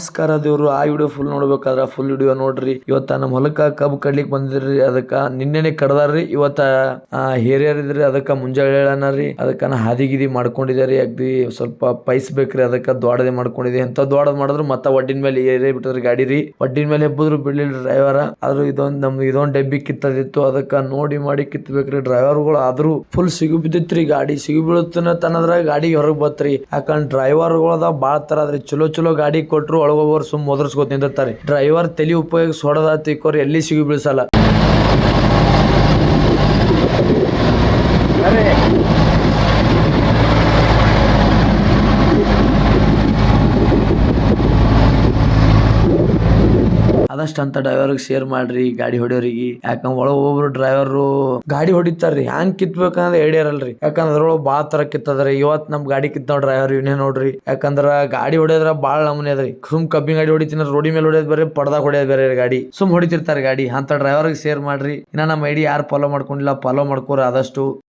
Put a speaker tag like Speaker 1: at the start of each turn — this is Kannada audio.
Speaker 1: ನಮಸ್ಕಾರ ದೇವ್ರು. ಆ ವಿಡಿಯೋ ಫುಲ್ ನೋಡ್ಬೇಕಾದ್ರ ಫುಲ್ ವಿಡಿಯೋ ನೋಡ್ರಿ. ಇವತ್ತ ನಮ್ಮ ಹೊಲಕ್ಕ ಕಬ್ಬು ಕಡ್ಲಿಕ್ ಬಂದಿದ್ರಿ. ಅದಕ್ಕ ನಿನ್ನೆನೆ ಕಡ್ದಾರ್ರಿ. ಇವತ್ತ ಹೇರಿಯರಿದ್ರಿ. ಅದಕ್ಕ ಮುಂಜಾನೆ ಹೇಳನರಿ. ಅದಕ್ಕ ಹಾದಿಗಿದಿ ಮಾಡ್ಕೊಂಡಿದಾರಿ. ಅಗ್ದಿ ಸ್ವಲ್ಪ ಪೈಸ್ ಬೇಕ್ರಿ. ಅದಕ್ಕ ದ್ವಾಡದೆ ಮಾಡ್ಕೊಂಡಿದೆ. ಎಂತ ದ್ವಾಡದ್ ಮಾಡಿದ್ರು ಮತ್ತ ಒಡ್ಡಿನ ಮೇಲೆ ಏರೇ ಬಿಟ್ಟದ್ರಿ ಗಾಡಿ ರೀ. ಒಡ್ಡಿನ ಮೇಲೆ ಎಬ್ಬುದ್ರು ಬಿಡ್ಲಿಲ್ಲ ಡ್ರೈವರ್. ಆದ್ರೂ ಇದೊಂದ್ ಡಬ್ಬಿ ಕಿತ್ತದಿತ್ತು. ಅದಕ್ಕ ನೋಡಿ ಮಾಡಿ ಕಿತ್ಬೇಕ್ರಿ ಡ್ರೈವರ್ಗಳು. ಆದ್ರೂ ಫುಲ್ ಸಿಗು ಬಿದ್ದಿತ್ರಿ ಗಾಡಿ. ಸಿಗು ಬೀಳುತ್ತನ ತನ್ನದ್ರ ಗಾಡಿ ಹೊರಗ್ ಬತ್ರಿ. ಯಾಕಂದ್ರ ಡ್ರೈವರ್ಗಳದ ಬಾಳ ತರ ಅದ್ರಿ. ಚಲೋ ಗಾಡಿ ಕೊಟ್ರು ಒಳಗೋಗೋರು ಸುಮ್ ಮೊದರ್ಸ್ಕೊತ ನಿಂದಿರ್ತಾರೆ. ಡ್ರೈವರ್ ತಲಿ ಉಪಯೋಗಿಸಿ ಹೊಡೆದ ತಿಕ್ಕೋರ್ ಎಲ್ಲಿ ಸಿಗು ಬೀಳ್ಸಲ್ಲ. ಆದಷ್ಟು ಅಂತ ಡ್ರೈವರ್ಗೆ ಶೇರ್ ಮಾಡ್ರಿ ಗಾಡಿ ಹೊಡಿಯೋರಿಗೆ. ಯಾಕಂದ್ರೆ ಒಬ್ಬರು ಡ್ರೈವರು ಗಾಡಿ ಹೊಡಿತಾರ್ರಿ. ಹ್ಯಾಂಗ್ ಕಿತ್ಬೇಕಂದ್ರೆ ಐಡಿಯಾ ಇರಲ್ರಿ. ಯಾಕಂದ್ರೆ ಅದ್ರೊಳಗೆ ಬಾಳ ತರ ಕಿತ್ತದ್ರಿ. ಇವತ್ ನಮ್ ಗಾಡಿ ಕಿತ್ತ ಡ್ರೈವರ್ ಇವನೇ ನೋಡ್ರಿ. ಯಾಕಂದ್ರ ಗಾಡಿ ಹೊಡಿಯೋದ್ರ ಬಾಳ ನಮೂನೆ ಅದ್ರಿ. ಸುಮ್ ಕಬ್ಬಿನ ಗಾಡಿ ಹೊಡಿತೀನಿ ರೋಡಿ ಮೇಲೆ ಹೊಡಿಯೋದ್ ಬೇರೆ, ಪಡ್ದಾಗ ಹೊಡಿಯೋದ್ ಬೇರೆ ಗಾಡಿ. ಸುಮ್ ಹೊಡಿತಿರ್ತಾರೆ ಗಾಡಿ. ಅಂತ ಡ್ರೈವರ್ಗೆ ಶೇರ್ ಮಾಡ್ರಿ. ಇನ್ನ ನಮ್ಮ ಐಡಿ ಯಾರು ಫಾಲೋ ಮಾಡ್ಕೊಂಡಿಲ್ಲ ಫಾಲೋ ಮಾಡ್ಕೋರಿ ಆದಷ್ಟು.